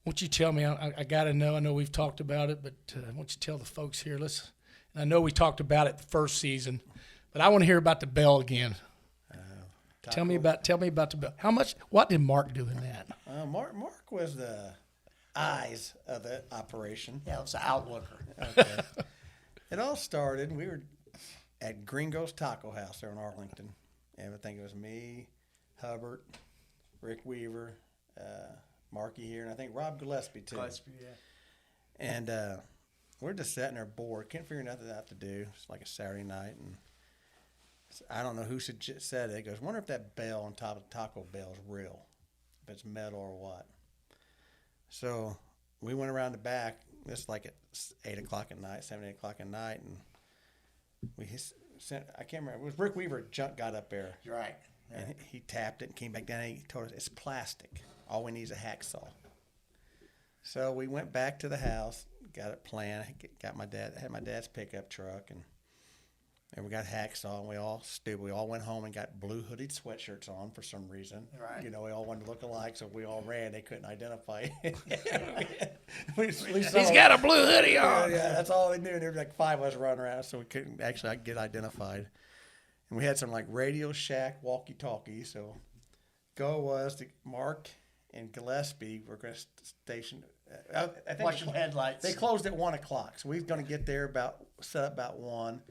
Won't you tell me? I got to know. I know we've talked about it, but why don't you tell the folks here? And I know we talked about it the first season, but I want to hear about the bell again. Tell me about the bell. What did Mark do in that? Mark was the eyes of the operation. Yeah, it's an outlooker. Okay. It all started, we were at Gringo's Taco House there in Arlington. And I think it was me, Hubbard, Rick Weaver, Marky here, and I think Rob Gillespie too. Gillespie, yeah. And we're just sitting there bored, can't figure nothing out to do. It's like a Saturday night, and I don't know who said it. He goes, wonder if that bell on top of the Taco Bell is real, if it's metal or what. So we went around the back. It's like at 8 o'clock at night, 7, 8 o'clock at night, and we sent. I can't remember. It was Rick Weaver got up there. You're right. Yeah. And he tapped it and came back down. And he told us it's plastic. All we need is a hacksaw. So we went back to the house, got it planned. Had my dad's pickup truck, and we got hacksaw. And we all went home and got blue hooded sweatshirts on for some reason. Right. You know, we all wanted to look alike, so we all ran. They couldn't identify. He's got a blue hoodie on. Yeah, that's all they knew. And there were like 5 of us running around, so we couldn't actually get identified. And we had some like Radio Shack walkie-talkies. So goal was to Mark and Gillespie were going to station. I think Watching headlights. They closed at 1 o'clock, so we were going to get there set up about 1,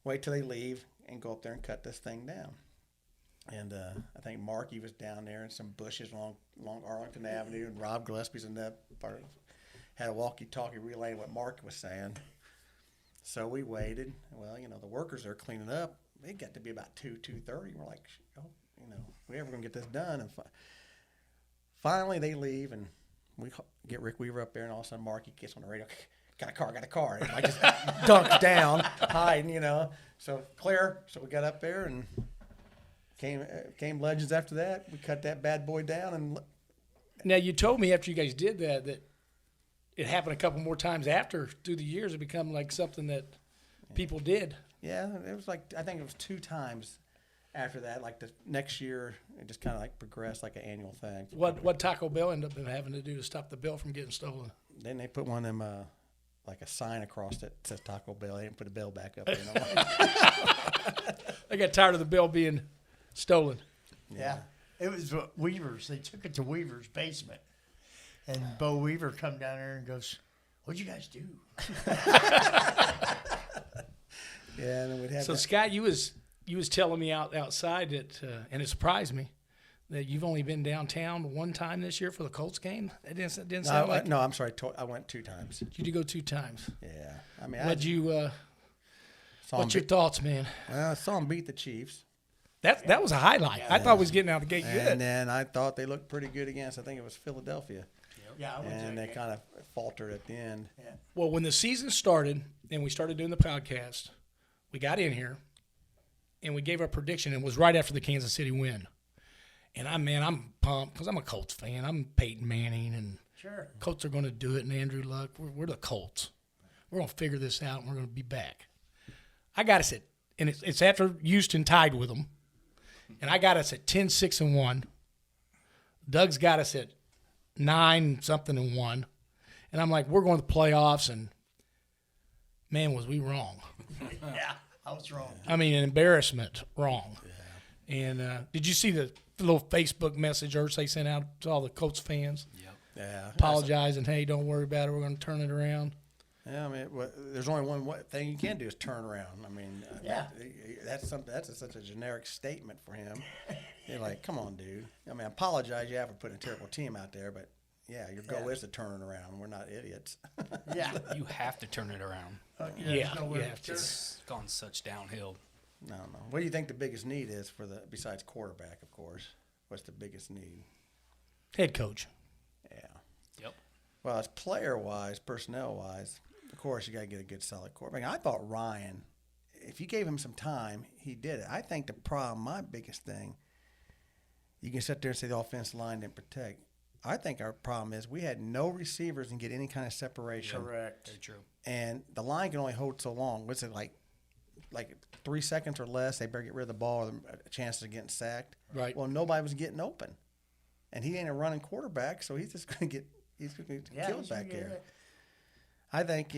wait till they leave, and go up there and cut this thing down. And I think Marky was down there in some bushes along Arlington Avenue, and Rob Gillespie's in that part. Had a walkie-talkie relaying what Mark was saying. So we waited. Well, you know, the workers are cleaning up. It got to be about 2:30. We're like, oh, you know, we ever going to get this done? And finally they leave, and we get Rick Weaver up there, and all of a sudden Marky gets on the radio, got a car. And I just dunked down, hiding, you know. So clear. So we got up there, and came legends after that. We cut that bad boy down. And Now, you told me after you guys did that it happened a couple more times after, through the years. It become like something that people did. Yeah, it was like, I think it was 2 times after that. Like the next year, it just kind of like progressed like an annual thing. What Taco Bell ended up having to do to stop the bell from getting stolen? Then they put one of them, like a sign across that says Taco Bell. They didn't put the bell back up. You know? They got tired of the bell being stolen. Yeah. It was Weaver's. They took it to Weaver's basement. And Bo Weaver come down there and goes, what'd you guys do? Yeah, and then we'd have So, that. Scott, you was telling me outside that, and it surprised me, that you've only been downtown one time this year for the Colts game. It didn't sound like No, I'm sorry. I went 2 times. you did go 2 times. Yeah. I mean, What's your your thoughts, man? I saw them beat the Chiefs. That was a highlight. I thought it was getting out the gate good. And then I thought they looked pretty good against, I think it was Philadelphia. Yeah, I went And to they kind of faltered at the end. Yeah. Well, when the season started and we started doing the podcast, we got in here and we gave our prediction. And it was right after the Kansas City win. And I'm pumped because I'm a Colts fan. I'm Peyton Manning, and Sure. Colts are going to do it. And Andrew Luck, we're the Colts. We're going to figure this out, and we're going to be back. I got us at, and it's after Houston tied with them, and I got us at 10-6-1. Doug's got us at 9-something-1, and I'm like, we're going to the playoffs, and man, was we wrong. Yeah, I was wrong. I mean, an embarrassment wrong. Yeah. And did you see the little Facebook message they sent out to all the Colts fans? Yep. Yeah. Apologizing, hey, don't worry about it. We're going to turn it around. Yeah, I mean, there's only one thing you can do is turn around. I mean, Yeah. that's such a generic statement for him. You're like, come on, dude. I mean, I apologize you for putting a terrible team out there, but yeah, your goal is to turn it around. We're not idiots. Yeah. You have to turn it around. Yeah, there's no way. yeah. It's gone such downhill. No. What do you think the biggest need is besides quarterback, of course? What's the biggest need? Head coach. Yeah. Yep. Well, as player-wise, personnel-wise, of course, you got to get a good, solid quarterback. I thought Ryan, if you gave him some time, he did it. I think the problem, my biggest thing, you can sit there and say the offensive line didn't protect. I think our problem is we had no receivers and get any kind of separation. Correct. Very true. And the line can only hold so long. What's it like 3 seconds or less, they better get rid of the ball, or a chance of getting sacked. Right. Well, nobody was getting open. And he ain't a running quarterback, so he's just going to get He's going to Yeah, kill he's it back gonna get there. it. I think,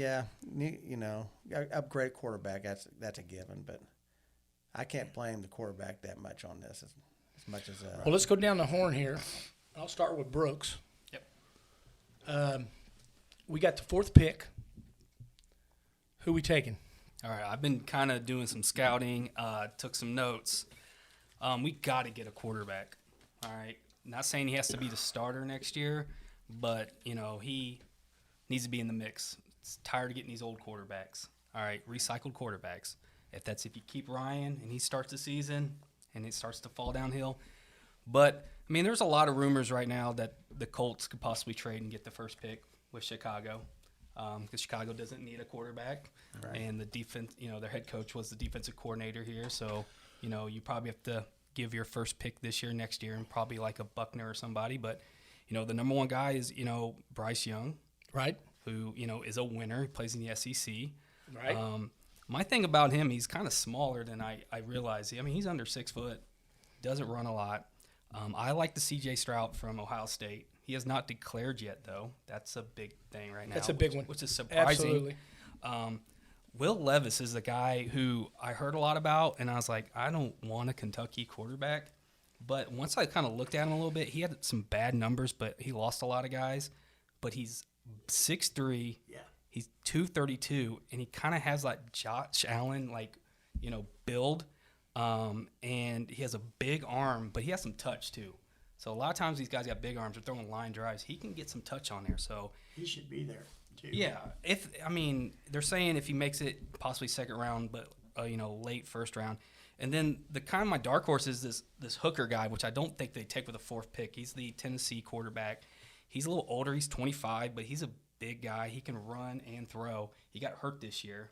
upgrade quarterback. That's a given, but I can't blame the quarterback that much on this as much as. Well, let's go down the horn here. I'll start with Brooks. Yep. We got the 4th pick. Who we taking? All right. I've been kind of doing some scouting. Took some notes. We got to get a quarterback. All right. Not saying he has to be the starter next year, but he needs to be in the mix. It's tired of getting these old quarterbacks. All right, recycled quarterbacks. If you keep Ryan and he starts the season and it starts to fall downhill. But, I mean, there's a lot of rumors right now that the Colts could possibly trade and get the 1st pick with Chicago because Chicago doesn't need a quarterback. Right. And the defense, their head coach was the defensive coordinator here. So, you probably have to give your 1st pick this year, next year, and probably like a Buckner or somebody. But, the number one guy is, Bryce Young. Right. Who, is a winner. He plays in the SEC. Right. My thing about him, he's kind of smaller than I realize. I mean, he's under 6 foot, doesn't run a lot. I like the C.J. Stroud from Ohio State. He has not declared yet, though. That's a big thing right now. That's a big one. Which is surprising. Absolutely. Will Levis is the guy who I heard a lot about, and I was like, I don't want a Kentucky quarterback. But once I kind of looked at him a little bit, he had some bad numbers, but he lost a lot of guys. But he's 6'3". Yeah. He's 232, and he kind of has like Josh Allen, build. And he has a big arm, but he has some touch too. So a lot of times these guys got big arms. They're throwing line drives. He can get some touch on there. So He should be there too. yeah, they're saying if he makes it possibly 2nd round, but late 1st round. And then the kind of my dark horse is this Hooker guy, which I don't think they take with a 4th pick. He's the Tennessee quarterback. He's a little older. He's 25, but he's a big guy. He can run and throw. He got hurt this year.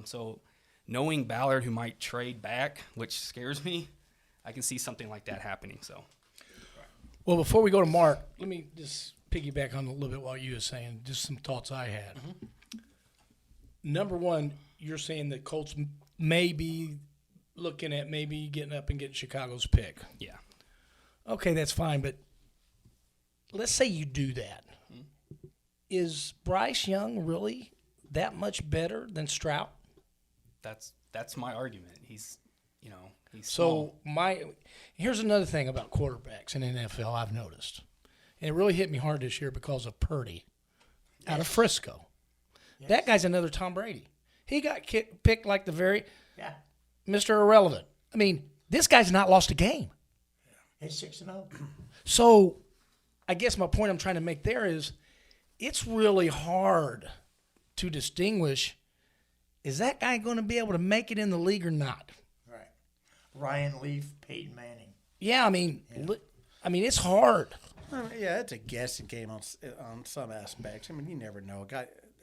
So knowing Ballard, who might trade back, which scares me, I can see something like that happening. So, Well, before we go to Mark, let me just piggyback on a little bit what you were saying, just some thoughts I had. Mm-hmm. Number one, you're saying that Colts may be looking at maybe getting up and getting Chicago's pick. yeah. Okay, that's fine, but let's say you do that. Is Bryce Young really that much better than Stroud? That's my argument. He's he's So small. here's another thing about quarterbacks in the NFL I've noticed. And it really hit me hard this year because of Purdy out of Frisco. Yes. That guy's another Tom Brady. He got picked like the very Yeah. Mr. Irrelevant. I mean, this guy's not lost a game. He's 6-0. So I guess my point I'm trying to make there is it's really hard to distinguish, is that guy going to be able to make it in the league or not? Right. Ryan Leaf, Peyton Manning. Yeah, I mean, it's hard. Yeah, it's a guessing game on some aspects. I mean, you never know.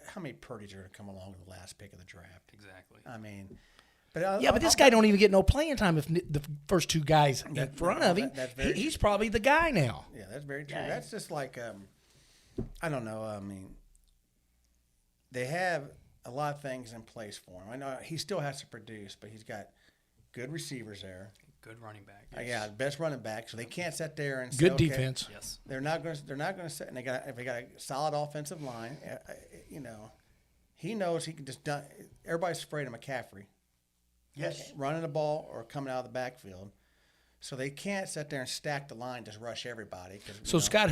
How many Purdy's are going to come along with the last pick of the draft? Exactly. I mean, but Yeah, but this guy don't even get no playing time if the first 2 guys in front of him. that's very He's probably the guy now. Yeah, that's very true. Yeah. That's just like I don't know. I mean, they have a lot of things in place for him. I know he still has to produce, but he's got good receivers there. Good running back. Yeah, best running back. So they can't sit there and say, Good okay, defense. Yes. They're not going to sit. And they got a solid offensive line. He knows he can just done. Everybody's afraid of McCaffrey Yes. running the ball or coming out of the backfield. So they can't sit there and stack the line, just rush everybody. So, Scott,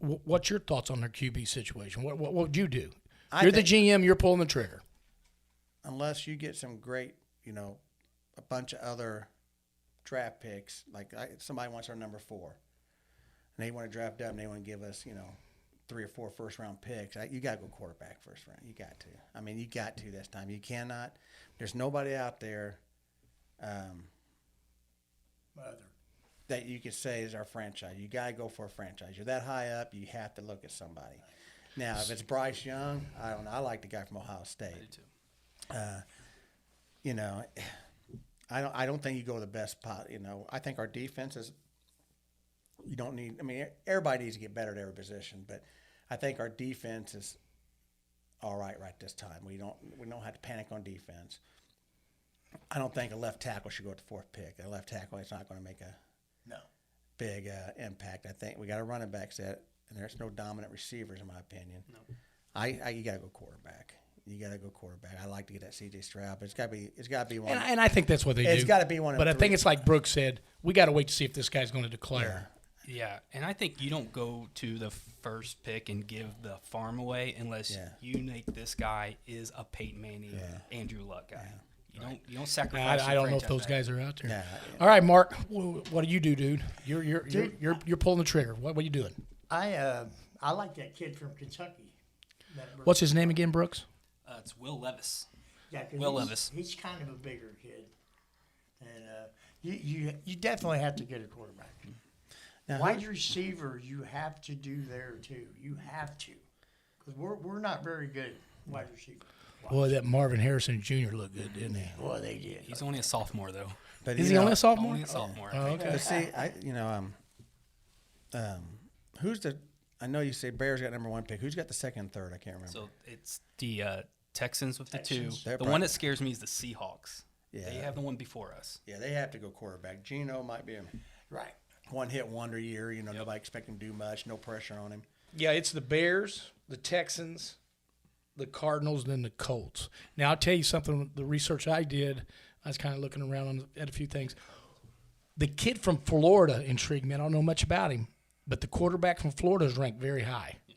what's your thoughts on their QB situation? What would you do? I You're think- the GM. You're pulling the trigger. unless you get some great, a bunch of other draft picks, like somebody wants our number 4, and they want to draft up and they want to give us, 3 or 4 first-round picks, you got to go quarterback first round. You got to. I mean, you got to this time. You cannot. There's nobody out there that you could say is our franchise. You got to go for a franchise. You're that high up, you have to look at somebody. Now, if it's Bryce Young, I don't know. I like the guy from Ohio State. I do too. I don't think you go the best pot. I think our defense is. You don't need. I mean, everybody needs to get better at every position, but I think our defense is all right this time. We don't have to panic on defense. I don't think a left tackle should go at the 4th pick. A left tackle is not going to make a No. big impact. I think we got a running back set. and there's no dominant receivers in my opinion. No. You gotta go quarterback. You gotta go quarterback. I like to get that C.J. Stroud, but it's gotta be one. And I think that's what they do. It's gotta be one. But I of think three. it's like Brooks said, we got to wait to see if this guy's going to declare. Yeah, and I think you don't go to the first pick and give the farm away unless you think this guy is a Peyton Manning, Andrew Luck guy. You don't sacrifice. I don't know if franchise those tag. guys are out there. Yeah. All right, Mark, what do you do, dude? You're pulling the trigger. What are you doing? I like that kid from Kentucky. What's his name again, Brooks? It's Will Levis. Yeah, 'cause Will he's, Levis. He's kind of a bigger kid, and you definitely have to get a quarterback. Now, Wide receiver, you have to do there too. You have to, because we're not very good at wide receiver. Boy, that Marvin Harrison Jr. looked good, didn't he? Boy, they did. He's only a sophomore though. But Is you he know, only a sophomore? Only a sophomore. Oh, okay. But see, who's the? I know you say Bears got number 1 pick. Who's got the second and third? I can't remember. So it's the Texans with the Texans. 2. They're The bright. one that scares me is the Seahawks. Yeah. They have the one before us. Yeah, they have to go quarterback. Geno might be a Right. one-hit wonder year. You know, nobody expect him to do much. No pressure on him. Yeah, it's the Bears, the Texans, the Cardinals, and then the Colts. Now, I'll tell you something. The research I did, I was kind of looking around at a few things. The kid from Florida intrigued me. I don't know much about him, but the quarterback from Florida is ranked very high. Yeah.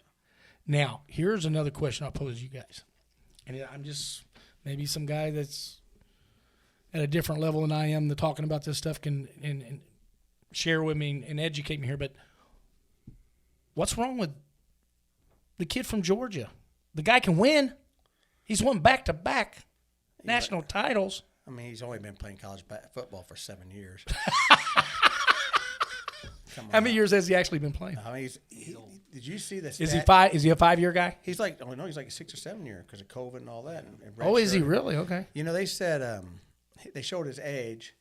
Now, here's another question I'll pose you guys. And I'm just maybe some guy that's at a different level than I am, talking about this stuff can and share with me and educate me here. But what's wrong with the kid from Georgia? The guy can win. He's won back-to-back national titles. I mean, he's only been playing college football for 7 years. How many years has he actually been playing? I mean, did you see the stat? Is he five? Is he a 5-year guy? He's like, oh no, he's like a 6 or 7 year because of COVID and all that. And Oh, is he redshirted. really? Okay. You know, they said they showed his age,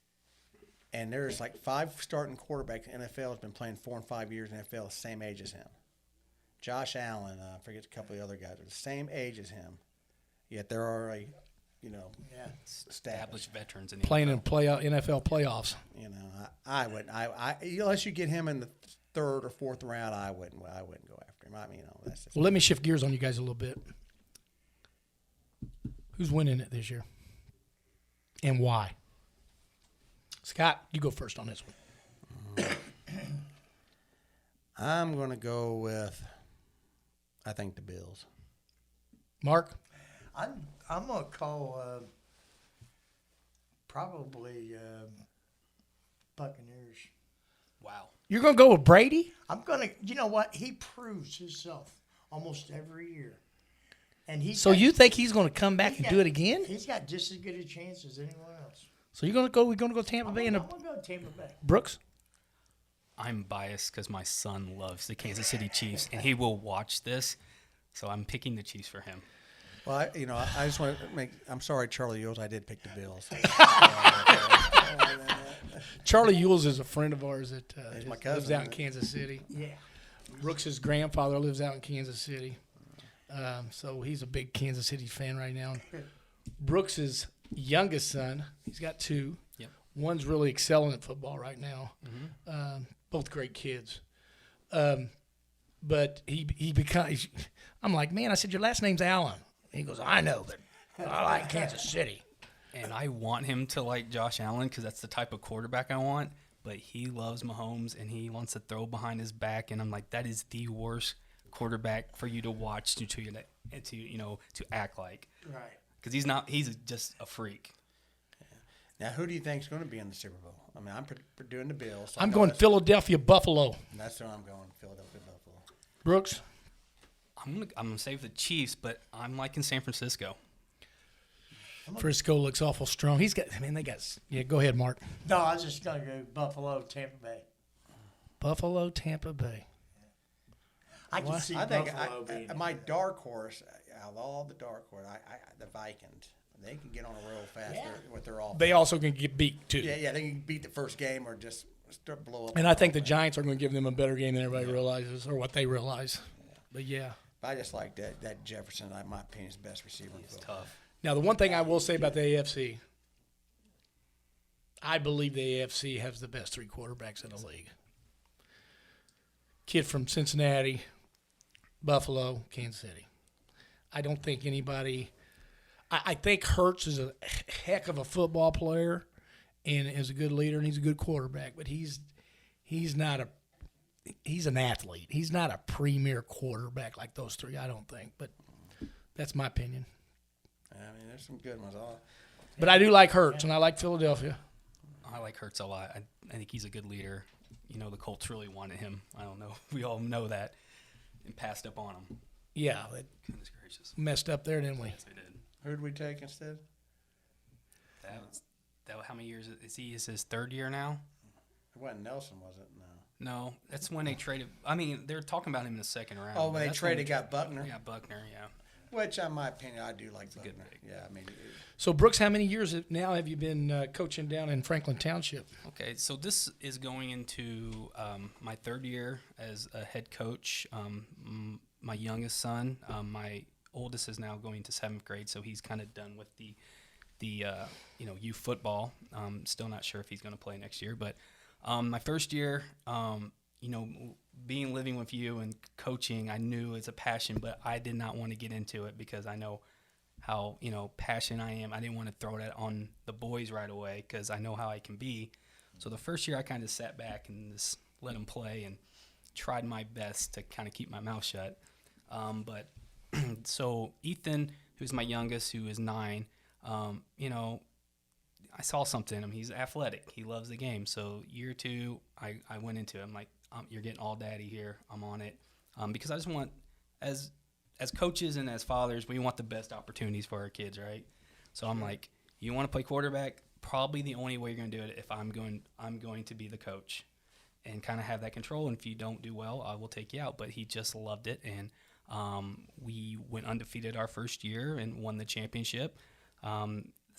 and there's like 5 starting quarterbacks in the NFL has been playing 4 and 5 years in the NFL, the same age as him. Josh Allen, I forget a couple of the other guys, are the same age as him. Yet they're already, Established veterans in the Playing NFL. in NFL playoffs. You know, I wouldn't. I unless you get him in the 3rd or 4th round, I wouldn't go after him. I mean, that's just. Well, let me shift gears on you guys a little bit. Who's winning it this year? And why? Scott, you go first on this one. I'm going to go with, I think, the Bills. Mark? I'm gonna call probably Buccaneers. Wow. You're going to go with Brady? I'm gonna. You know what? He proves himself almost every year, and he's So got- you think he's going to come back he's and got- do it again? He's got just as good a chance as anyone else. So you're going to go? We're going to go Tampa I'm Bay gonna, and I'm gonna go Tampa Bay. Brooks? I'm biased because my son loves the Kansas City Chiefs, and he will watch this. So I'm picking the Chiefs for him. Well, I just want to make. I'm sorry, Charlie Yos. I did pick the Bills. Charlie Yules is a friend of ours that He's my lives cousin. out in Kansas City. Yeah. Brooks' grandfather lives out in Kansas City. So he's a big Kansas City fan right now. Brooks' youngest son, he's got 2. Yep. One's really excelling at football right now. Both great kids. But he becomes, I'm like, man, I said, your last name's Allen. He goes, I know, but I like Kansas City. And I want him to like Josh Allen because that's the type of quarterback I want. But he loves Mahomes and he wants to throw behind his back. And I'm like, that is the worst quarterback for you to watch to act like. Right. Because he's just a freak. Now, who do you think is going to be in the Super Bowl? I mean, I'm doing the Bills. So I'm going Philadelphia, Buffalo. That's where I'm going. Philadelphia, Buffalo. Brooks? I'm gonna save the Chiefs, but I'm liking San Francisco. Frisco looks awful strong. Yeah, go ahead, Mark. No, I was just gonna go Buffalo, Tampa Bay. Buffalo, Tampa Bay. I can see I think Buffalo being my dark horse, out of all the dark horse, the Vikings. They can get on a roll fast Yeah. with their offense. They also can get beat, too. Yeah, they can beat the first game or just start blow up. And I think the Giants are going to give them a better game than everybody realizes, or what they realize. But, yeah. I just like that Jefferson, in my opinion, is the best receiver in It's football. tough. Now, the one thing I will say about the AFC, I believe the AFC has the best 3 quarterbacks in the league. Kid from Cincinnati, Buffalo, Kansas City. I don't think anybody. I think Hurts is a heck of a football player, and is a good leader, and he's a good quarterback. But he's not a. He's an athlete. He's not a premier quarterback like those three. I don't think. But that's my opinion. I mean, there's some good ones. But I do like Hurts, and I like Philadelphia. I like Hurts a lot. I think he's a good leader. You know, the Colts really wanted him. I don't know. We all know that, and passed up on him. Yeah, it Goodness gracious. messed up there, didn't we? Yes, they did. Who did we take instead? That how many years is he? Is his third year now? It wasn't Nelson, was it? No. No, that's when they traded. I mean, they're talking about him in the second round. Oh, when they That's traded, got Buckner. Yeah, Buckner. Yeah. Which, in my opinion, I do like Buckner. good pick. Yeah, I mean, So, Brooks, how many years now have you been coaching down in Franklin Township? Okay, so this is going into my third year as a head coach. My youngest son, my oldest, is now going to 7th grade, so he's kind of done with the youth football. Still not sure if he's going to play next year, but my first year, living with you and coaching, I knew it's a passion, but I did not want to get into it because I know how passionate I am. I didn't want to throw that on the boys right away because I know how I can be. So the first year I kind of sat back and just let them play and tried my best to kind of keep my mouth shut. But so Ethan, who's my youngest, who is 9, I saw something in him. He's athletic. He loves the game. So year 2, I went into it. I'm like, you're getting all daddy here. I'm on it. Because I just want, as coaches and as fathers, we want the best opportunities for our kids, right? So I'm like, you want to play quarterback? Probably the only way you're going to do it if I'm going to be the coach and kind of have that control. And if you don't do well, I will take you out. But he just loved it. And we went undefeated our first year and won the championship.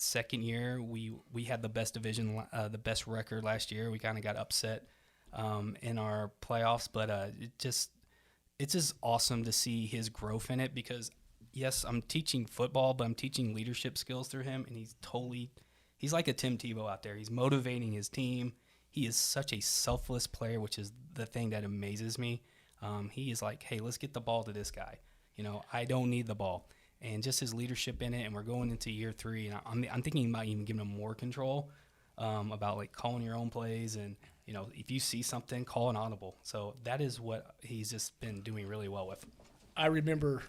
Second year, we had the best division, the best record last year. We kind of got upset in our playoffs, but it's just awesome to see his growth in it because, yes, I'm teaching football, but I'm teaching leadership skills through him, and he's like a Tim Tebow out there. He's motivating his team. He is such a selfless player, which is the thing that amazes me. He is like, hey, let's get the ball to this guy. I don't need the ball. And just his leadership in it, and we're going into year 3, and I'm thinking about even giving him more control about like calling your own plays, and if you see something, call an audible. So that is what he's just been doing really well with. I remember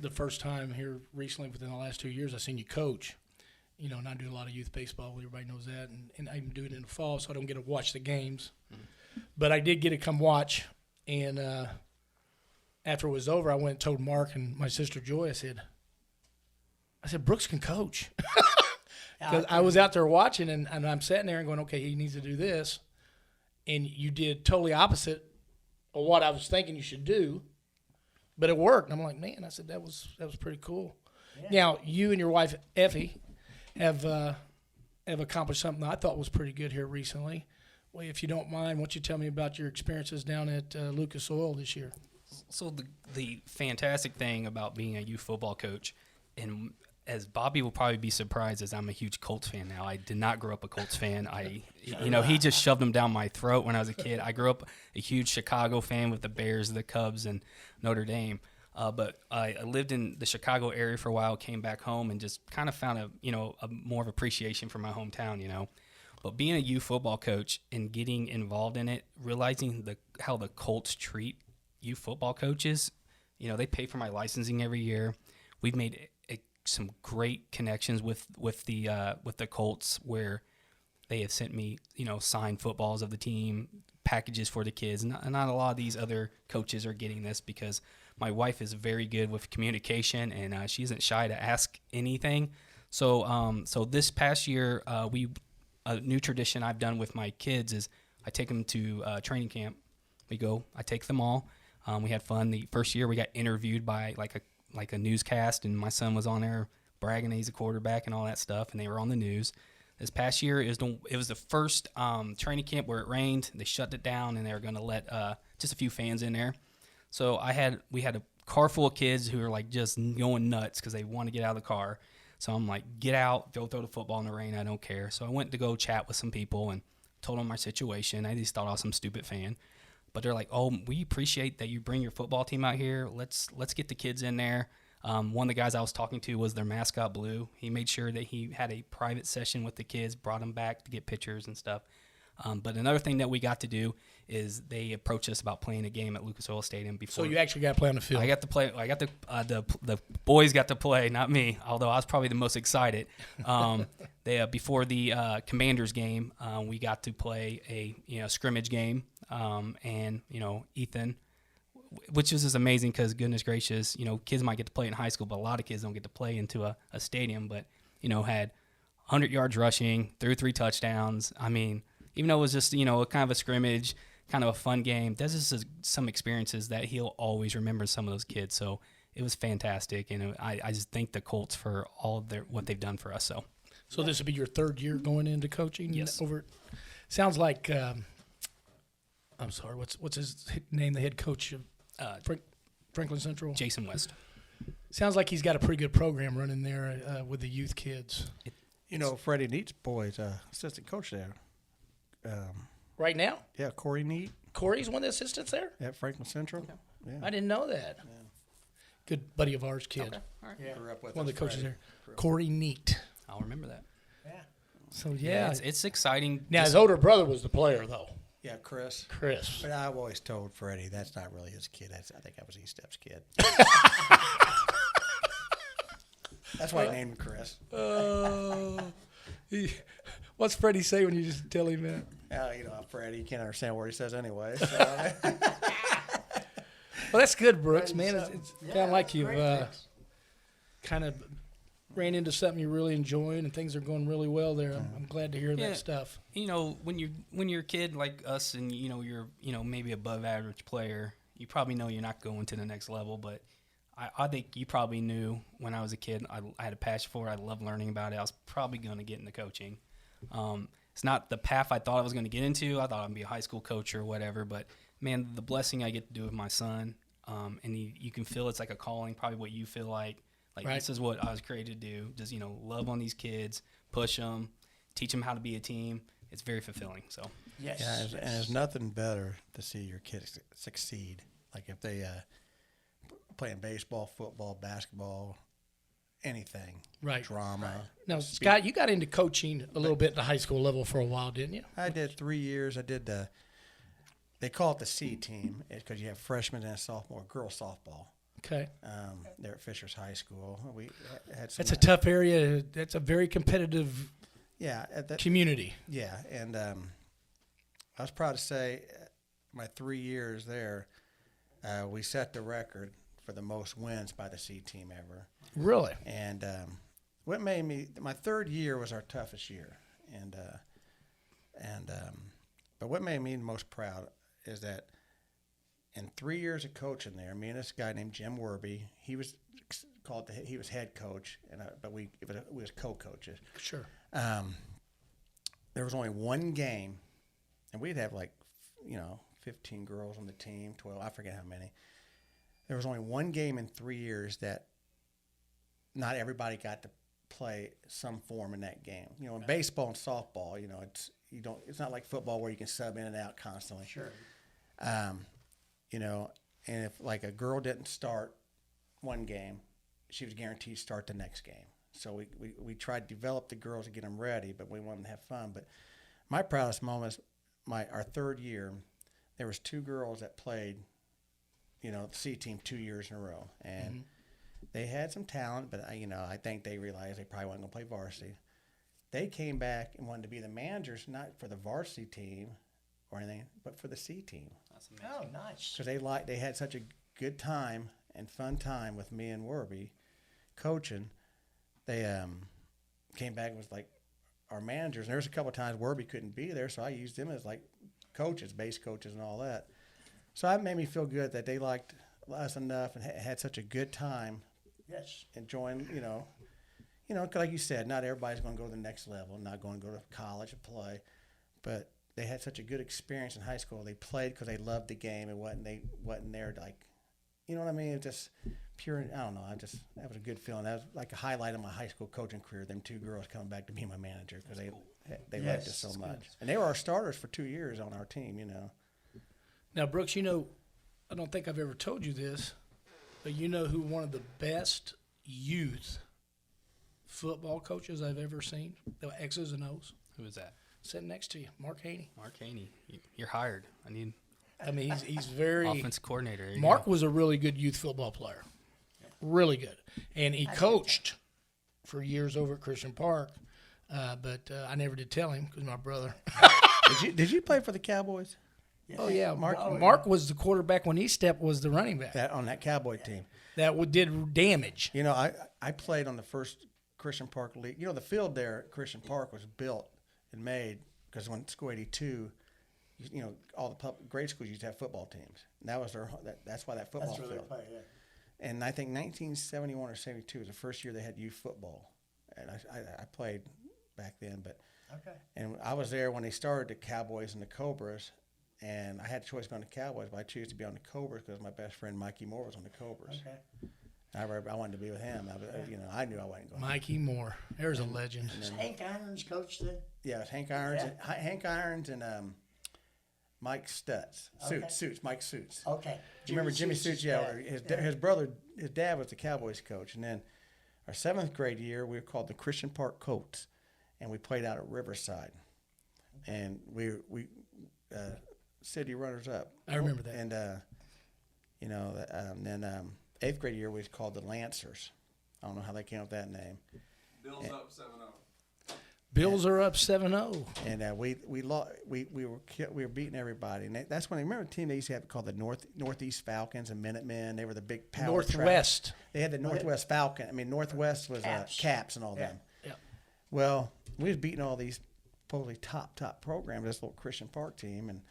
the first time here recently within the last 2 years I seen you coach. And I do a lot of youth baseball. Everybody knows that, and I even do it in the fall, so I don't get to watch the games. Mm-hmm. But I did get to come watch, and after it was over, I went and told Mark and my sister Joy, I said, Brooks can coach. Because I was out there watching, and I'm sitting there and going, okay, he needs to do this. And you did totally opposite of what I was thinking you should do. But it worked. And I'm like, man, I said, that was pretty cool. Yeah. Now, you and your wife, Effie, have accomplished something I thought was pretty good here recently. Well, if you don't mind, why don't you tell me about your experiences down at Lucas Oil this year? So the fantastic thing about being a youth football coach, and as Bobby will probably be surprised, as I'm a huge Colts fan now. I did not grow up a Colts fan. He just shoved them down my throat when I was a kid. I grew up a huge Chicago fan with the Bears, the Cubs, and Notre Dame. But I lived in the Chicago area for a while, came back home, and just kind of found a more of appreciation for my hometown. But being a youth football coach and getting involved in it, realizing how the Colts treat youth football coaches, they pay for my licensing every year. We've made some great connections with the Colts, where they have sent me signed footballs of the team, packages for the kids. Not a lot of these other coaches are getting this because my wife is very good with communication, and she isn't shy to ask anything. So this past year, a new tradition I've done with my kids is I take them to training camp. I take them all. We had fun. The first year we got interviewed by like a newscast, and my son was on there bragging that he's a quarterback and all that stuff, and they were on the news. This past year it was the first training camp where it rained. They shut it down, and they were going to let just a few fans in there. So we had a car full of kids who were like just going nuts because they want to get out of the car. So I'm like, get out, go throw the football in the rain. I don't care. So I went to go chat with some people and told them my situation. I just thought I was some stupid fan. but they're like, oh, we appreciate that you bring your football team out here. Let's get the kids in there. One of the guys I was talking to was their mascot, Blue. He made sure that he had a private session with the kids, brought them back to get pictures and stuff. But another thing that we got to do is they approached us about playing a game at Lucas Oil Stadium before. So you actually got to play on the field. I got to play. I got the boys got to play, not me. Although I was probably the most excited. They before the Commanders game, we got to play a scrimmage game, and Ethan, which is just amazing because goodness gracious, kids might get to play in high school, but a lot of kids don't get to play into a stadium. But had 100 yards rushing, threw 3 touchdowns. I mean, even though it was just kind of a scrimmage, kind of a fun game, there's just some experiences that he'll always remember some of those kids. So it was fantastic, and I just thank the Colts for all of what they've done for us. So this will be your 3rd year going into coaching. Yes. Sounds like I'm sorry. What's his name? The head coach of Franklin Central. Jason West. Sounds like he's got a pretty good program running there with the youth kids. Freddie Neat's boy's assistant coach there. Right now, Yeah, Corey Neat Corey's one of the assistants there. at Franklin Central. Okay. Yeah. I didn't know that. Good buddy of ours, kid. Okay. All right. Yeah. Grew up with One of us, the coaches Freddie. there. Corey Neat. I'll remember that. Yeah. So yeah. It's exciting. Now just- his older brother was the player though, Yeah, Chris. Chris. But I've always told Freddie that's not really his kid. I think that was E-Step's kid. That's why I named him Chris. What's Freddie say when you just tell him that? Freddie, you can't understand what he says anyway. So. Well, that's good, Brooks. Man, it's Yeah, kind of like that's you've great, thanks. kind of ran into something you're really enjoying, and things are going really well there. I'm glad to hear Yeah. that stuff. when you're a kid like us, and you're maybe above average player, you probably know you're not going to the next level. But I think you probably knew when I was a kid, I had a passion for it. I love learning about it. I was probably going to get into coaching. It's not the path I thought I was going to get into. I thought I'd be a high school coach or whatever. But man, the blessing I get to do with my son, and you can feel it's like a calling. Probably what you feel like. Right. This is what I was created to do. Just love on these kids, push them, teach them how to be a team. It's very fulfilling. So Yes. Yeah, and there's nothing better to see your kids succeed. Like if they playing baseball, football, basketball, anything, Right. drama. Now, Scott, you got into coaching a little bit at the high school level for a while, didn't you? I did 3 years. I did they call it the C team because you have freshmen and sophomore girls softball. Okay. There at Fishers High School. We had some. That's a tough area. That's a very competitive Yeah, at that, community. yeah, and I was proud to say, my 3 years there, we set the record for the most wins by the C team ever. Really? And what made me my 3rd year was our toughest year, but what made me the most proud is that in 3 years of coaching there, me and this guy named Jim Werby, he was he was head coach, but we was co-coaches. Sure. There was only one game, and we'd have 15 girls on the team, 12, I forget how many. There was only one game in 3 years that not everybody got to play some form in that game. In baseball and softball, it's not like football where you can sub in and out constantly. Sure. And if like a girl didn't start one game, she was guaranteed to start the next game. So we tried to develop the girls to get them ready, but we wanted them to have fun. But my proudest moment is our 3rd year. There was 2 girls that played, the C team 2 years in a row, and they had some talent, but I think they realized they probably weren't going to play varsity. They came back and wanted to be the managers, not for the varsity team or anything, but for the C team. that's Oh, amazing. nice. Because they had such a good time and fun time with me and Werby coaching. They came back and was like our managers. And there was a couple of times Werby couldn't be there, so I used them as like coaches, base coaches and all that. So that made me feel good that they liked us enough and had such a good time Yes. enjoying, like you said, not everybody's going to go to the next level, not going to go to college and play, but they had such a good experience in high school. They played because they loved the game and wasn't there like, you know what I mean? It just pure. I don't know. That was a good feeling. That was like a highlight of my high school coaching career. Them 2 girls coming back to be my manager because they liked us so Yes, much, and they were our starters for 2 years on our team. Now, Brooks, you know, I don't think I've ever told you this, but you know who one of the best youth football coaches I've ever seen? The X's and O's. Who is that? Sitting next to you, Mark Haney. Mark Haney. You're hired. I need I mean, he's very. offensive coordinator. Here you Mark go. was a really good youth football player, really good, and he coached for years over at Christian Park. But I never did tell him because my brother. Did you play for the Cowboys? Oh yeah, Mark- Mark was the quarterback when he stepped. Was the running back On that Cowboy team? did damage. You know, I played on the first Christian Park league. You know, the field there at Christian Park was built and made because when school 82, you know, all the grade schools used to have football teams. And that was that's why that football That's where they field. play. Yeah. And I think 1971 or 72 was the first year they had youth football, and I played back then. But Okay. and I was there when they started the Cowboys and the Cobras, and I had a choice to be on the Cowboys, but I chose to be on the Cobras because my best friend Mikey Moore was on the Cobras. Okay. I wanted to be with him. I knew I wasn't going. Mikey Moore, there's a legend. Was Hank Irons coach then? Yeah, it was Hank Irons, Yeah. Hank Irons, and Mike Stutz. Okay. Suits, Mike Suits. Okay. Do you remember Jimmy Suits? Yeah, his brother, his dad was the Cowboys coach, and then our 7th grade year we were called the Christian Park Colts, and we played out at Riverside, and we city runners up. I remember that. And you know, then 8th grade year we was called the Lancers. I don't know how they came up with that name. Bills up 7-0. Bills are up 7-0. And we were beating everybody, and that's when I remember a team they used to have called the Northeast Falcons and Minutemen. They were the big power Northwest. track. They had the Northwest Falcon. I mean, Northwest was Caps and all Yeah. them. Yeah. Well, we was beating all these probably top programs. This little Christian Park team, and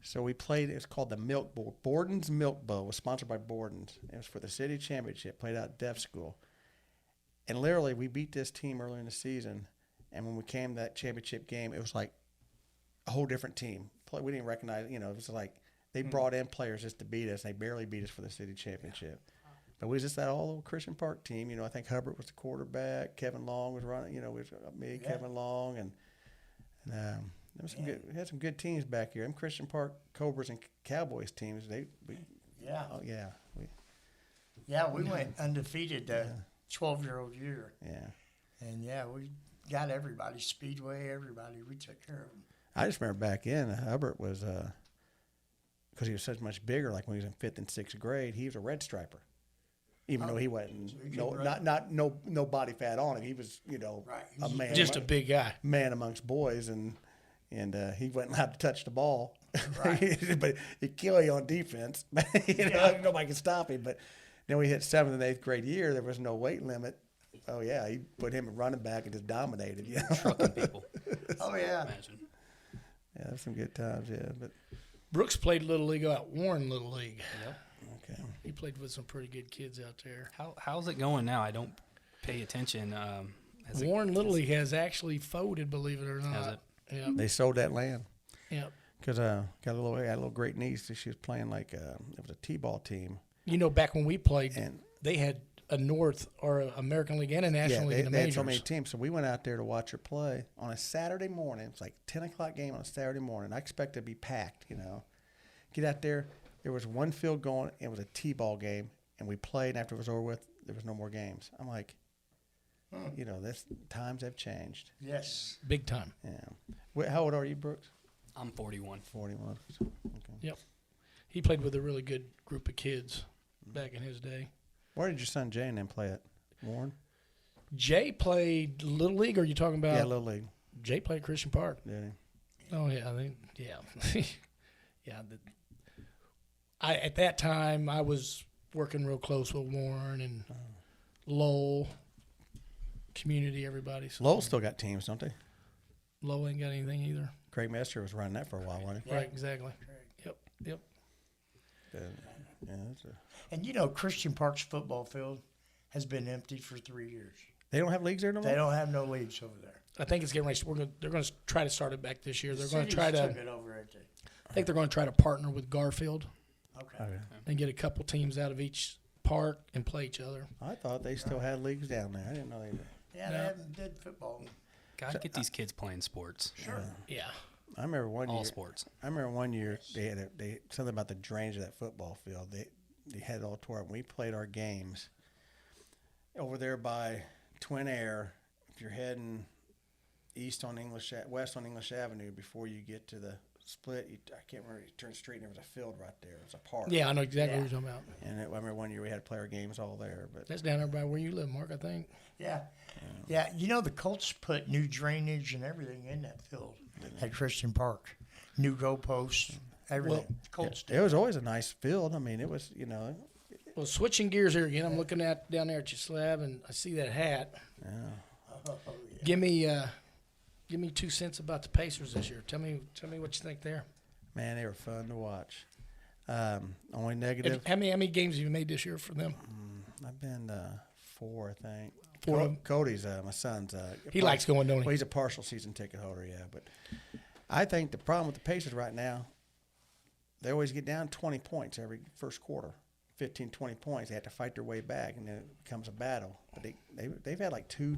so we played. It was called the Milk Bowl. Borden's Milk Bowl. It was sponsored by Borden's. It was for the city championship. Played out at Deaf School, and literally we beat this team early in the season. And when we came to that championship game, it was like a whole different team. We didn't recognize, you know, it was like they brought in players just to beat us. They barely beat us for the city championship. But we was just that all old Christian Park team. You know, I think Hubbard was the quarterback. Kevin Long was running. You know, we was me, Kevin Long, and there was some good. We had some good teams back here. Them Christian Park Cobras and Cowboys teams. We went undefeated 12-year-old year. Yeah. And we got everybody, Speedway, everybody. We took care of them. I just remember back in Hubbard was because he was so much bigger. Like when he was in 5th and 6th grade, he was a red striper. Even though he wasn't no body fat on him, he was Right. a man, Just a big guy. man amongst boys, and he wasn't allowed to touch the ball. Right. But he'd kill you on defense. Nobody could stop him. But then we hit 7th and 8th grade year. There was no weight limit. Oh yeah, he put him at running back and just dominated. Yeah, Trucking people. Oh, yeah. Imagine. yeah, there's some good times. Yeah, but Brooks played Little League out Warren Little League. Yep. okay. He played with some pretty good kids out there. How's it going now? I don't pay attention. Warren Little League has actually folded, believe it or not. Has it? Yeah. They sold that land. Yeah. Because got a little great niece. She was playing like it was a t-ball team. You know, back when we played, And they had a North or a American League and a National League in the they had majors. so many teams. So we went out there to watch her play on a Saturday morning. It's like 10 o'clock game on a Saturday morning. I expect it to be packed. Get out there. There was one field going. It was a t-ball game, and we played. And after it was over with, there was no more games. I'm like, this times have changed. Yes. Big time. Yeah. How old are you, Brooks? I'm 41. 41. Okay. Yep. He played with a really good group of kids back in his day. Where did your son Jay and them play at? Warren? Jay played Little League, or are you talking about? Yeah, Little League. Jay played Christian Park. Did he? Oh, yeah. Yeah. At that time, I was working real close with Warren and Lowell, community, everybody. So Lowell still got teams, don't they? Lowell ain't got anything either. Craig Mester was running that for a while, wasn't he? Yeah. Right, exactly. Yep. Yeah, that's And Christian Park's football field has been empty for 3 years. they don't have leagues there no more? They don't have no leagues over there. I think it's getting ready. They're going to try to start it back this year. They're going to Cities try took to. it over, ain't they? I think they're going to try to partner with Garfield Okay. Okay. and get a couple teams out of each park and play each other. I thought they still had leagues down there. I didn't know they did. Yeah, they haven't did football. Gotta get these kids playing sports. Sure. Yeah. I remember one all year. sports. I remember one year they had something about the drainage of that football field. They had it all tore up. We played our games over there by Twin Air. If you're heading west on English Avenue before you get to the split, I can't remember. You turn straight and there was a field right there. It was a park. Yeah, I know exactly what you're talking about. And I remember one year we had to play our games all there. But That's down there by where you live, Mark, I think. Yeah. Yeah, you know the Colts put new drainage and everything in that field at Christian Park. New goalposts, everything. Well, Colts it was always a nice field. I mean, it was, you know. Well, switching gears here again, I'm looking at down there at your slab, and I see that hat. Yeah. Oh, yeah. Give me 2 cents about the Pacers this year. Tell me what you think there. Man, they were fun to watch. Only negative. How many games have you made this year for them? I've been 4, I think. Four of 'em? Cody's my son's. He likes going, don't he? Well, he's a partial season ticket holder, yeah. But I think the problem with the Pacers right now, they always get down 20 points every first quarter, 15, 20 points. They have to fight their way back, and then it becomes a battle. But they've had like 2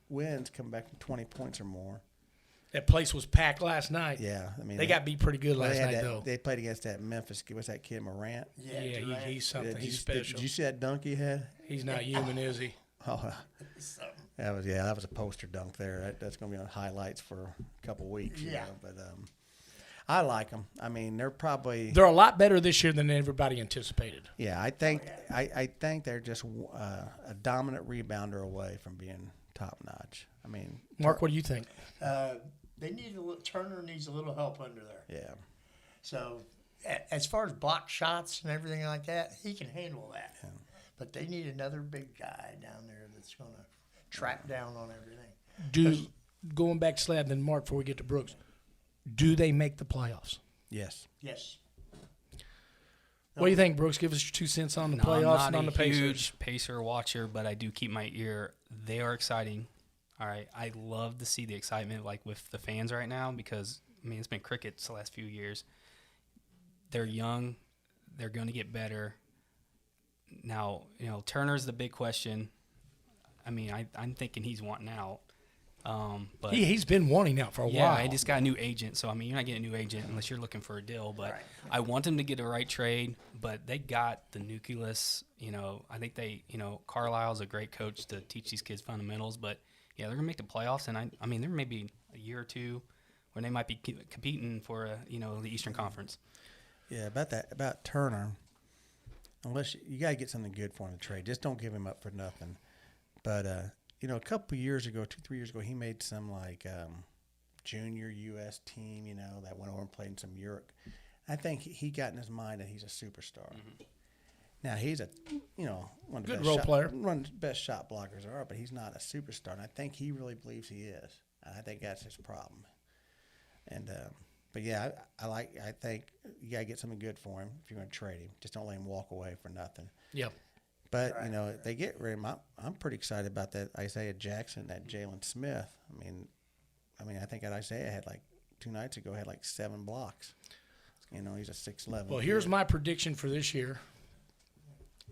wins come back from 20 points or more. That place was packed last night. Yeah, I mean They got beat pretty good last night, though. They played against that Memphis. What's that kid Morant? Yeah, Durant. he's something. Did He's you- special. Did you see that dunk he had? He's not human, is he? Oh, Something. that was a poster dunk there. That's going to be on highlights for a couple weeks. You Yeah. know? But I like them. I mean, they're probably. They're a lot better this year than everybody anticipated. Yeah, I think I think they're just a dominant rebounder away from being top notch. I mean, Mark, what do you think? They need Turner needs a little help under there. yeah, So, as far as block shots and everything like that, he can handle that. Yeah. But they need another big guy down there that's going to track down on everything. Going back to Slab, then Mark, before we get to Brooks, do they make the playoffs? yes. Yes. What do you think, Brooks? Give us your 2 cents on the No, playoffs I'm and not on the a Pacers. huge Pacer watcher, but I do keep my ear. They are exciting. All right, I love to see the excitement like with the fans right now because I mean it's been crickets the last few years. They're young, they're going to get better. Now Turner's the big question. I mean I'm thinking he's wanting out, but He's been wanting out for a yeah, while. I just got a new agent, so I mean you're not getting a new agent unless you're looking for a deal. But Right. I want them to get a right trade. But they got the nucleus. I think Carlisle's a great coach to teach these kids fundamentals. But yeah, they're gonna make the playoffs, and I mean there may be a year or two where they might be competing for the Eastern Conference. Yeah, about Turner. Unless you got to get something good for him to trade, just don't give him up for nothing. But a couple years ago, 2-3 years ago, he made some like junior U.S. team, that went over and played in some Europe. I think he got in his mind that he's a superstar. Mm-hmm. Now he's a one of the Good best role player. one of the best shot blockers there are, but he's not a superstar. And I think he really believes he is. And I think that's his problem. And but yeah, I think you gotta get something good for him if you're gonna trade him. Just don't let him walk away for nothing. Yeah. But if they get rid of him, I'm pretty excited about that Isaiah Jackson, that Jalen Smith. I mean, I think that Isaiah had like 2 nights ago had like 7 blocks. He's a 6'11". Well, here's my prediction for this year.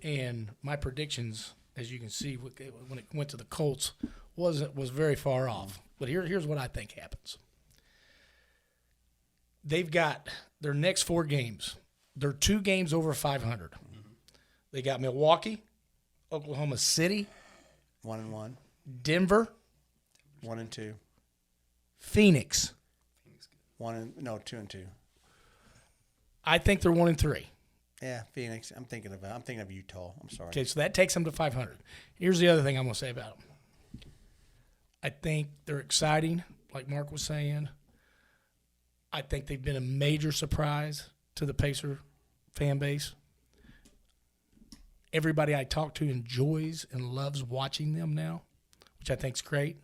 And my predictions, as you can see, when it went to the Colts, was very far off. But here's what I think happens. They've got their next 4 games. They're 2 games over 500. They got Milwaukee, Oklahoma City, 1-1, Denver, 1-2, Phoenix. 2-2. I think they're 1-3. Yeah, Phoenix. I'm thinking of Utah. I'm sorry. Okay, so that takes them to 500. Here's the other thing I'm going to say about them. I think they're exciting, like Mark was saying. I think they've been a major surprise to the Pacer fan base. Everybody I talk to enjoys and loves watching them now, which I think is great.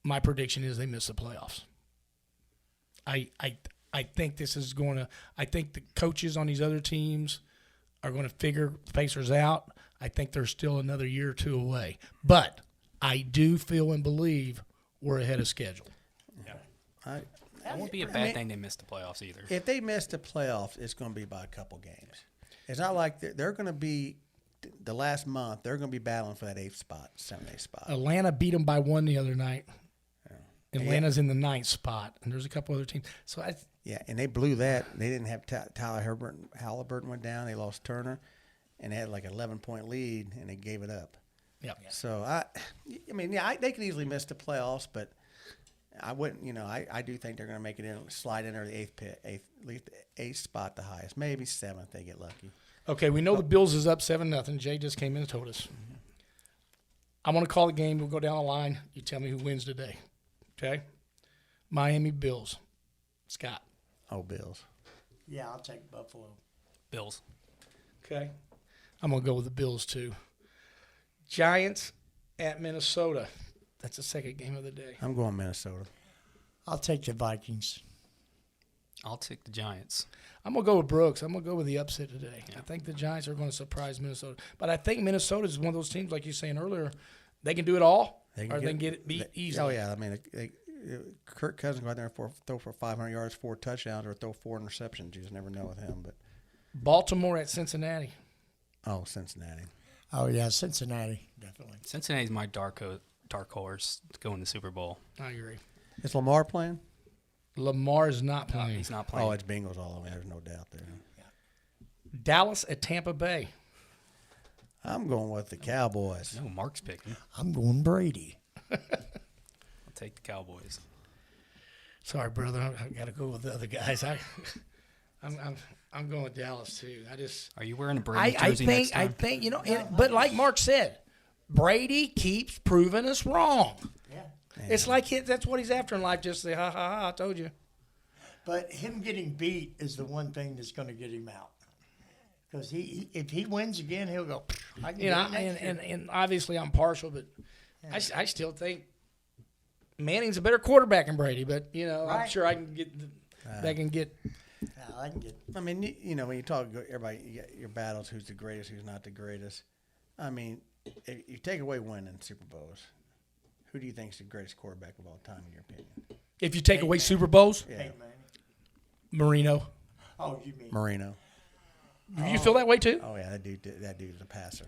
My prediction is they miss the playoffs. I think this is going to – I think the coaches on these other teams are going to figure the Pacers out. I think they're still another year or 2 away. But I do feel and believe we're ahead of schedule. It won't be a bad thing they missed the playoffs either. If they miss the playoffs, it's going to be by a couple games. It's not like they're going to be the last month. They're going to be battling for that 8th spot, 7th, 8th spot. Atlanta beat them by 1 the other night. Atlanta's in the 9th spot, and there's a couple other teams. So Yeah, and they blew that. They didn't have Tyler Halliburton went down. They lost Turner, and they had like an 11-point lead, and they gave it up. Yep. So they could easily miss the playoffs, but I wouldn't. I do think they're going to make it in, slide in, or the eighth spot, the highest, maybe 7th. They get lucky. Okay, we know the Bills is up 7-0. Jay just came in and told us. I'm going to call the game. We'll go down the line. You tell me who wins today. Okay? Miami Bills. Scott. Oh, Bills. Yeah, I'll take Buffalo. Bills. Okay? I'm going to go with the Bills, too. Giants at Minnesota. That's the second game of the day. I'm going Minnesota. I'll take the Vikings. I'll take the Giants. I'm going to go with Brooks. I'm going to go with the upset today. I think the Giants are going to surprise Minnesota. But I think Minnesota is one of those teams, like you were saying earlier, they can do it all, they can get it beat easily. Oh, yeah. I mean, Kirk Cousins go out there and throw for 500 yards, 4 touchdowns, or throw 4 interceptions. You just never know with him. But Baltimore at Cincinnati. Oh, Cincinnati. Oh, yeah, Cincinnati, definitely. Cincinnati's my dark horse to go in the Super Bowl. I agree. Is Lamar playing? Lamar is not No, playing. he's not playing. Oh, it's Bengals all the way. There's no doubt there. Dallas at Tampa Bay. I'm going with the Cowboys. No, Mark's picking. I'm going Brady. I'll take the Cowboys. Sorry, brother. I got to go with the other guys. I'm going with Dallas too. Are you wearing a Brady jersey next time? I think but like Mark said, Brady keeps proving us wrong. Yeah. It's like that's what he's after in life. Just say, ha ha ha! I told you. But him getting beat is the one thing that's going to get him out. Because if he wins again, he'll go. I can And obviously I'm partial, but I still think Manning's a better quarterback than Brady. But I'm Right. sure I can get that can get. I can get. I mean, when you talk everybody, you got your battles. Who's the greatest? Who's not the greatest? I mean, if you take away winning Super Bowls, who do you think is the greatest quarterback of all time, in your opinion? If you take away Super Bowls, Yeah, Peyton Manning. Marino. Oh, you mean? Marino. You feel that way too? Oh yeah, that dude is a passer.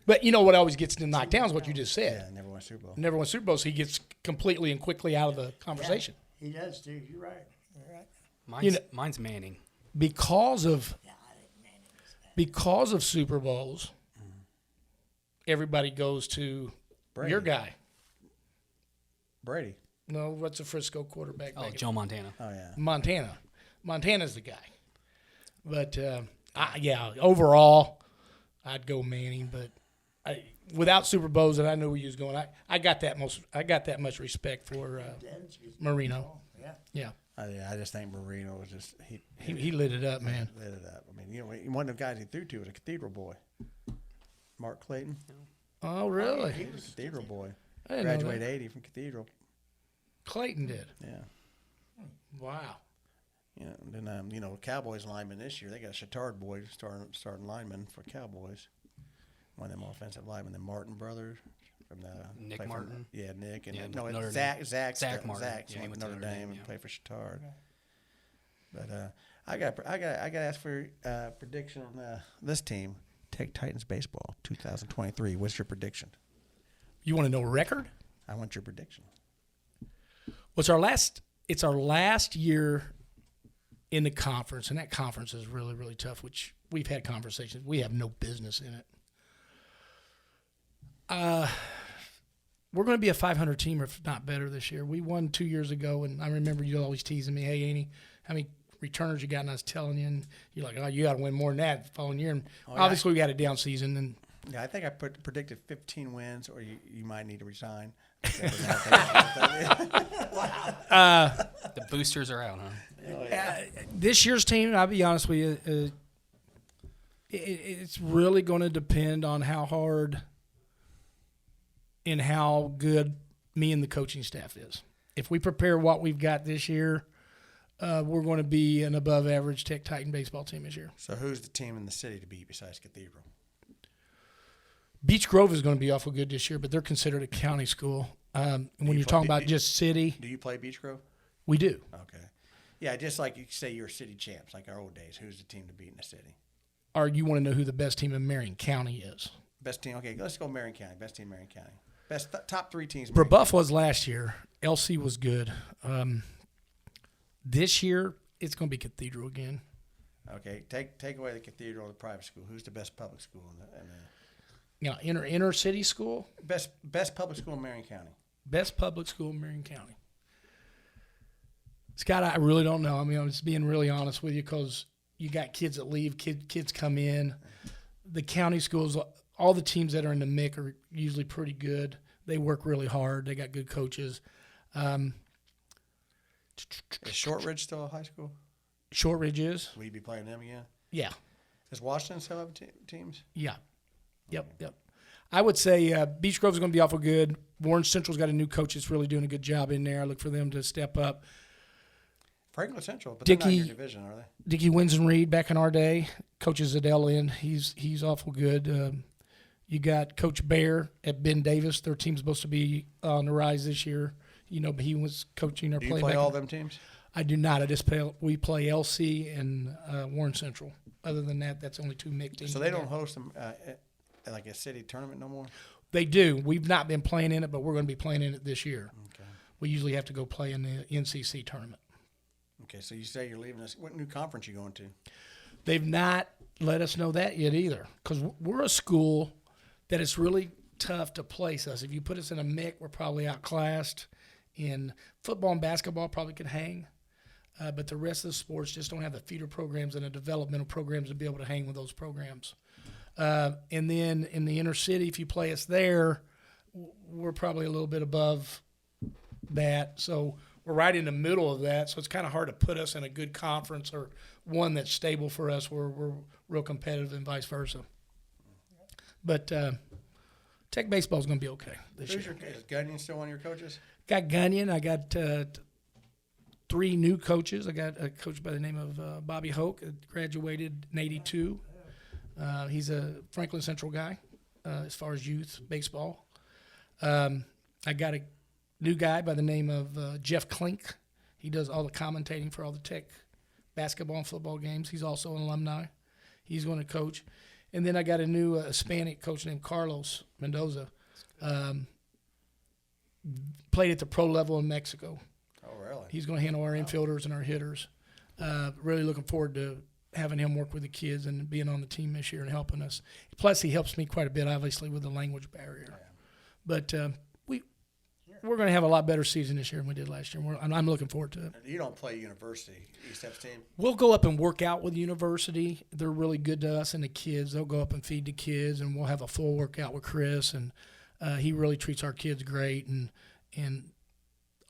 But you know what always gets him knocked down is what you just said. Yeah, never won a Super Bowl. Never won Super Bowls. He gets completely and quickly out of the conversation He does too. You're right. You're right. Mine's Manning. because of Yeah, I think Manning is that. Super Bowls. Everybody goes to Brady. your guy. Brady. No, what's a Frisco quarterback? Oh, back in- Joe Montana. Oh yeah. Montana. Montana's the guy. But overall, I'd go Manning. But without Super Bowls, and I knew where you was going. I got that much respect for Marino. Yeah. Yeah, I just think Marino was just he lit it up, man. lit it up. I mean, one of the guys he threw to was a Cathedral boy, Mark Clayton. Oh, really? He was a Cathedral boy. I didn't know that. Graduated '80 from Cathedral. Clayton did. Yeah. Wow. Yeah. And then Cowboys lineman this year, they got a Chittard boy starting lineman for Cowboys. One of them offensive linemen, the Martin brothers from the Nick Martin. Nick and Yeah, no, Notre Zach Martin. Zach's Yeah, he went went to to Notre Dame Dame, and yeah. played for Chittard. But I got to ask for prediction on this team. Tech Titans baseball 2023. What's your prediction? You want to know record? I want your prediction. It's our last year in the conference, and that conference is really, really tough, which we've had conversations. We have no business in it. We're going to be a 500 team, if not better, this year. We won 2 years ago, and I remember you always teasing me, hey, Haney, how many returners you got? And I was telling you, and you're like, oh, you got to win more than that the following year. And obviously, we got a down season. And Yeah, I think I predicted 15 wins, or you might need to resign. The boosters are out, huh? This year's team, I'll be honest with you, it's really going to depend on how hard and how good me and the coaching staff is. If we prepare what we've got this year, we're going to be an above-average Tech Titan baseball team this year. So who's the team in the city to beat besides Cathedral? Beech Grove is going to be awful good this year, but they're considered a county school. When you're talking about just city, Do you play Beech Grove? we do. Okay. Yeah, just like you say you're city champs, like our old days. Who's the team to beat in the city? Or you want to know who the best team in Marion County is? Best team. Okay, let's go Marion County. Best team in Marion County. top 3 teams. Brebeuf was last year. LC was good. This year, it's going to be Cathedral again. Okay, take away the Cathedral, the private school. Who's the best public school in the Inner city school? best public school in Marion County? Best public school in Marion County. Scott, I really don't know. I mean, I'm just being really honest with you because you got kids that leave, kids come in. The county schools, all the teams that are in the MIC are usually pretty good. They work really hard. They got good coaches. Is Shortridge still a high school? Shortridge is? Will you be playing them again? Yeah. Does Washington still have teams? Yeah. Yep. I would say Beech Grove is going to be awful good. Warren Central's got a new coach that's really doing a good job in there. I look for them to step up. Franklin Central, but they're not in Dickey- your division, are they? Dickie Winston Reed back in our day coaches at LN. He's awful good. You got Coach Bear at Ben Davis. Their team's supposed to be on the rise this year. But he was coaching or Do you playing. play back all in- them teams? I do not. We play LC and Warren Central. Other than that, that's only 2 MIC teams. So they don't host them like a city tournament no more? They do. We've not been playing in it, but we're going to be playing in it this year. Okay. We usually have to go play in the NCC tournament. Okay, so you say you're leaving us. What new conference you going to? They've not let us know that yet either, because we're a school that it's really tough to place us. If you put us in a MIC, we're probably outclassed. In football and basketball, probably could hang, but the rest of the sports just don't have the feeder programs and the developmental programs to be able to hang with those programs. And then in the inner city, if you play us there, we're probably a little bit above that. So we're right in the middle of that. So it's kind of hard to put us in a good conference or one that's stable for us where we're real competitive and vice versa. But Tech baseball is going to be okay this Is year. Gunyon still one of your coaches? Got Gunyon. I got 3 new coaches. I got a coach by the name of Bobby Hoke, graduated in '82. He's a Franklin Central guy as far as youth baseball. I got a new guy by the name of Jeff Klink. He does all the commentating for all the Tech basketball and football games. He's also an alumni. He's going to coach. And then I got a new Hispanic coach named Carlos Mendoza. Played at the pro level in Mexico. Oh, really? He's going to handle our infielders and our hitters. Really looking forward to having him work with the kids and being on the team this year and helping us. Plus, he helps me quite a bit, obviously, with the language barrier. Yeah. But we're going to have a lot better season this year than we did last year. I'm looking forward to it. You don't play University, East F's team? We'll go up and work out with University. They're really good to us and the kids. They'll go up and feed the kids, and we'll have a full workout with Chris. And he really treats our kids great, and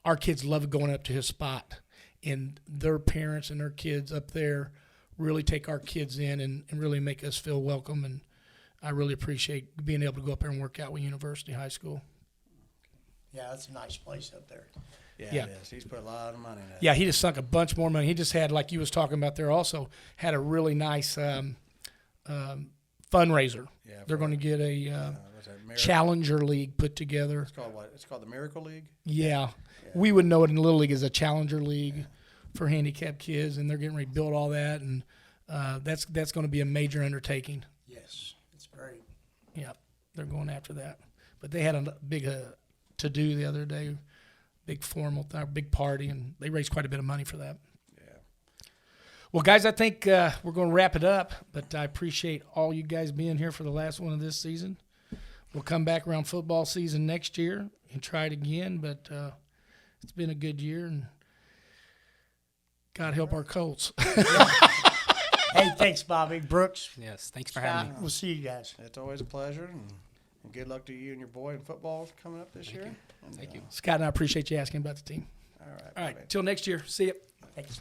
our kids love going up to his spot. And their parents and their kids up there really take our kids in and really make us feel welcome. And I really appreciate being able to go up there and work out with University High School. Yeah, that's a nice place up there. Yeah. It is. He's put a lot of money in that. Yeah, he just sunk a bunch more money. He just had, like you was talking about there also, had a really nice fundraiser. Yeah, They're for- going to get a What's that, Challenger League put together. It's called what? It's called the Miracle League? Yeah. We would know it in Little League as a Challenger League for handicapped kids, and they're getting ready to build all that, and that's going to be a major undertaking. Yes, it's great. Yeah, they're going after that. But they had a big to-do the other day, big formal, big party, and they raised quite a bit of money for that. Yeah. Well, guys, I think we're going to wrap it up, but I appreciate all you guys being here for the last one of this season. We'll come back around football season next year and try it again, but it's been a good year, and God help our Colts. Hey, thanks, Bobby. Brooks, Yes, thanks for having me. we'll see you guys. It's always a pleasure, and good luck to you and your boy in football coming up this year. you. And, Thank you. Scott and I appreciate you asking about the team. All right. All right, buddy. till next year. See you. Thanks.